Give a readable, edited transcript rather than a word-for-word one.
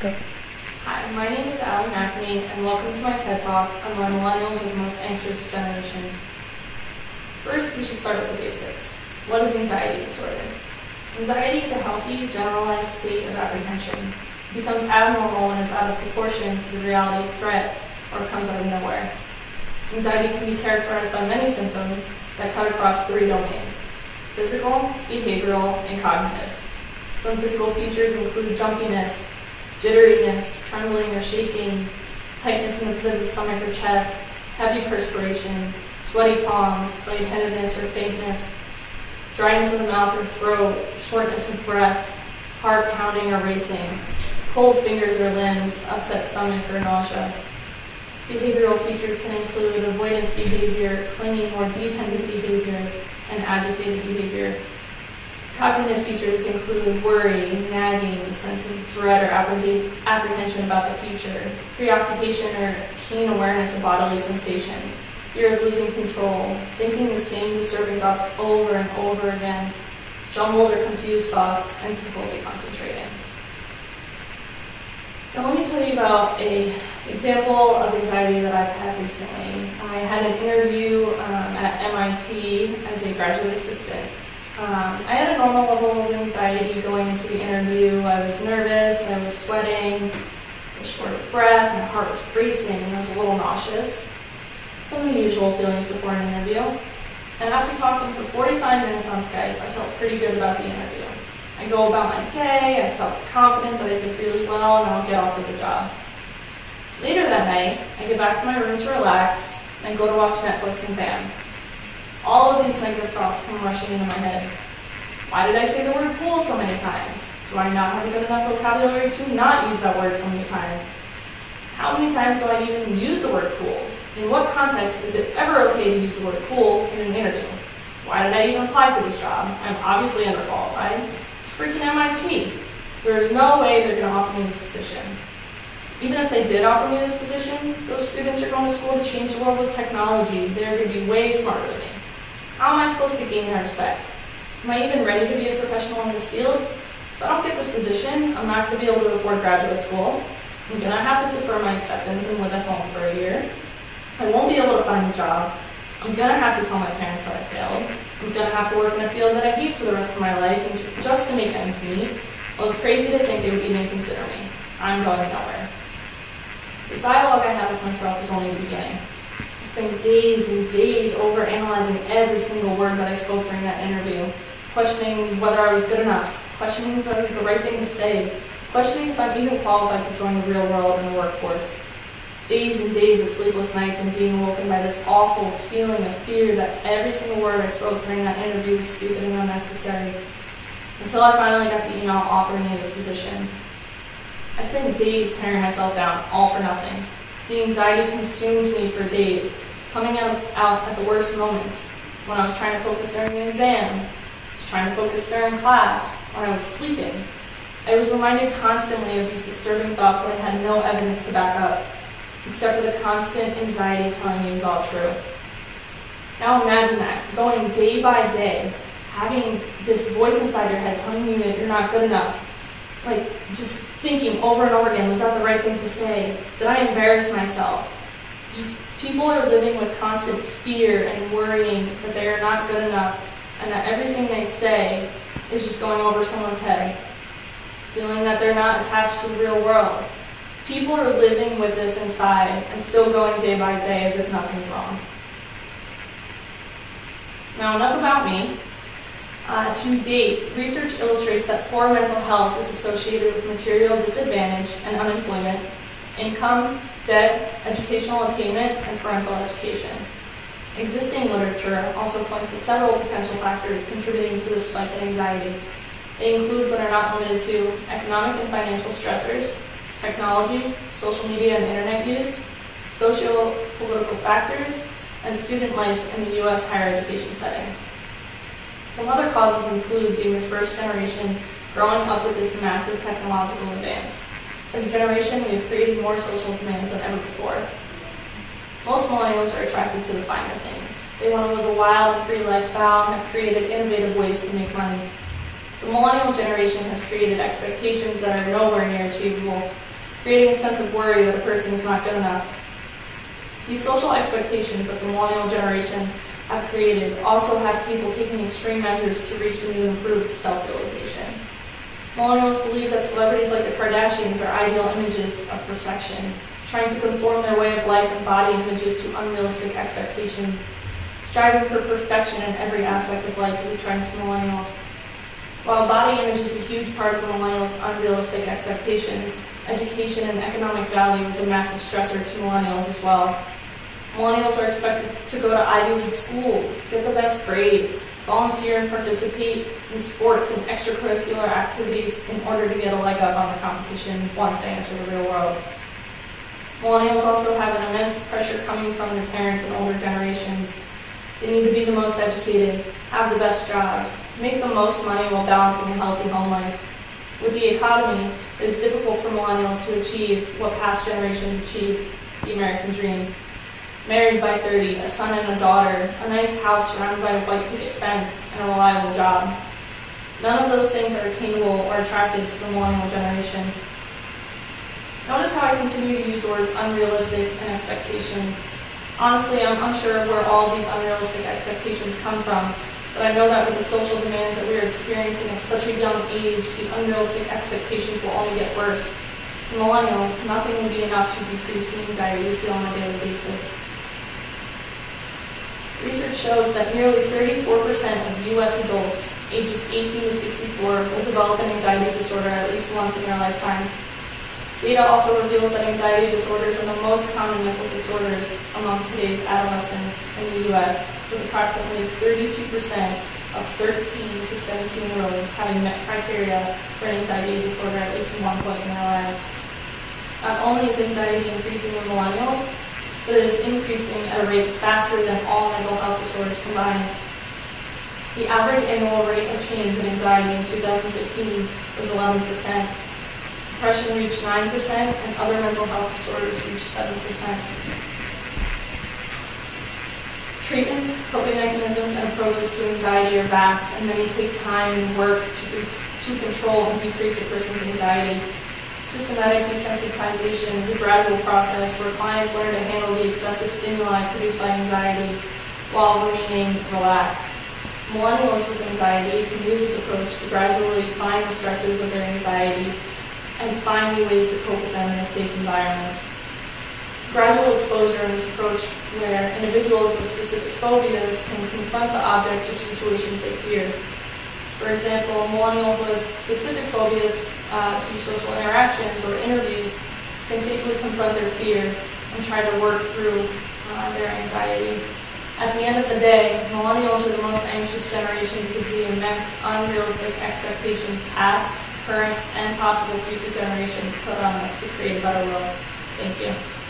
Go. Hi, my name is Allie McNamee, and welcome to my TED Talk on why millennials are the most anxious generation. First, we should start with the basics. What is anxiety disorder? Anxiety is a healthy, generalized state of apprehension. It becomes abnormal when it's out of proportion to the reality of threat, or it comes out of nowhere. Anxiety can be characterized by many symptoms that cut across three domains: physical, behavioral, and cognitive. Some physical features include jumpiness, jitteriness, trembling or shaking, tightness in the pit of the stomach or chest, heavy perspiration, sweaty palms, lightheadedness or faintness, dryness of the mouth or throat, shortness of breath, heart pounding or racing, cold fingers or limbs, upset stomach or nausea. Behavioral features can include avoidance behavior, clinging or dependent behavior, and agitated behavior. Cognitive features include worry, nagging, a sense of dread or apprehension about the future, preoccupation or keen awareness of bodily sensations, fear of losing control, thinking the same disturbing thoughts over and over again, jumbled or confused thoughts, and difficulty concentrating. Now let me tell you about an example of anxiety that I've had recently. I had an interview at MIT as a graduate assistant. I had a normal level of anxiety going into the interview. I was nervous, I was sweating, I was short of breath, my heart was racing, and I was a little nauseous. Some of the usual feelings before an interview. And after talking for 45 minutes on Skype, I felt pretty good about the interview. I go about my day, I felt confident that I did really well, and I'll get offered the job. Later that night, I get back to my room to relax, and go to watch Netflix, and bam. All of these negative thoughts come rushing into my head. Why did I say the word cool so many times? Do I not have a good enough vocabulary to not use that word so many times? How many times do I even use the word cool? In what context is it ever okay to use the word cool in an interview? Why did I even apply for this job? I'm obviously underqualified. It's freaking MIT. There is no way they're going to offer me this position. Even if they did offer me this position, those students are going to school to change the world with technology. They're going to be way smarter than me. How am I supposed to gain their respect? Am I even ready to be a professional in this field? If I don't get this position, I'm not going to be able to afford graduate school. I'm going to have to defer my acceptance and live at home for a year. I won't be able to find a job. I'm going to have to tell my parents that I failed. I'm going to have to work in a field that I hate for the rest of my life and just to make ends meet. Well, it's crazy to think they would even consider me. I'm going nowhere. This dialogue I have with myself is only the beginning. I spent days and days over-analyzing every single word that I spoke during that interview, questioning whether I was good enough, questioning if that was the right thing to say, questioning if I'm even qualified to join the real world and the workforce. Days and days of sleepless nights and being awoken by this awful feeling of fear that every single word I spoke during that interview was stupid and unnecessary, until I finally got the email offering me this position. I spent days tearing myself down, all for nothing. The anxiety consumed me for days, coming out at the worst moments, when I was trying to focus during an exam, trying to focus during class, when I was sleeping. I was reminded constantly of these disturbing thoughts that I had no evidence to back up, except for the constant anxiety telling me it was all true. Now imagine that, going day by day, having this voice inside your head telling you that you're not good enough, like just thinking over and over again, was that the right thing to say? Did I embarrass myself? Just people are living with constant fear and worrying that they are not good enough and that everything they say is just going over someone's head, feeling that they're not attached to the real world. People are living with this inside and still going day by day as if nothing's wrong. Now enough about me. To date, research illustrates that poor mental health is associated with material disadvantage and unemployment, income, debt, educational attainment, and parental education. Existing literature also points to several potential factors contributing to this spike in anxiety. They include, but are not limited to, economic and financial stressors, technology, social media and internet use, socio-political factors, and student life in the U.S. higher education setting. Some other causes include being the first generation growing up with this massive technological advance. As a generation, we have created more social demands than ever before. Most millennials are attracted to the finer things. They want to live a wild and free lifestyle and have created innovative ways to make money. The millennial generation has created expectations that are nowhere near achievable, creating a sense of worry that a person is not good enough. These social expectations that the millennial generation have created also have people taking extreme measures to reach and improve self-realization. Millennials believe that celebrities like the Kardashians are ideal images of perfection, trying to conform their way of life and body images to unrealistic expectations. Striving for perfection in every aspect of life is a trend to millennials. While body image is a huge part of millennials' unrealistic expectations, education and economic value is a massive stressor to millennials as well. Millennials are expected to go to Ivy League schools, get the best grades, volunteer and participate in sports and extracurricular activities in order to get a leg up on the competition once they enter the real world. Millennials also have an immense pressure coming from their parents and older generations. They need to be the most educated, have the best jobs, make the most money while balancing a healthy home life. With the economy, it is difficult for millennials to achieve what past generations achieved, the American dream. Married by 30, a son and a daughter, a nice house surrounded by a white picket fence, and a reliable job. None of those things are attainable or attractive to the millennial generation. Notice how I continue to use the words unrealistic and expectation. Honestly, I'm unsure where all these unrealistic expectations come from, but I know that with the social demands that we are experiencing at such a young age, the unrealistic expectations will only get worse. To millennials, nothing will be enough to decrease the anxiety we feel on a daily basis. Research shows that nearly 34% of U.S. adults ages 18 to 64 will develop an anxiety disorder at least once in their lifetime. Data also reveals that anxiety disorders are the most common mental disorders among today's adolescents in the U.S., with approximately 32% of 13 to 17-year-olds having met criteria for an anxiety disorder at least at one point in their lives. Not only is anxiety increasing in millennials, but it is increasing at a rate faster than all mental health disorders combined. The average annual rate of change in anxiety in 2015 was 11%. Depression reached 9%, and other mental health disorders reached 7%. Treatments, coping mechanisms, and approaches to anxiety are vast, and many take time and work to control and decrease a person's anxiety. Systematic desensitization is a gradual process where clients learn to handle the excessive stimuli produced by anxiety while remaining relaxed. Millennials with anxiety can use this approach to gradually find the stressors of their anxiety and find new ways to cope with them in a safe environment. Gradual exposure in this approach, where individuals with specific phobias can confront the objects or situations they fear. For example, a millennial who has specific phobias to social interactions or interviews can safely confront their fear and try to work through their anxiety. At the end of the day, millennials are the most anxious generation because of the immense unrealistic expectations past, current, and possible future generations put on us to create a better world. Thank you.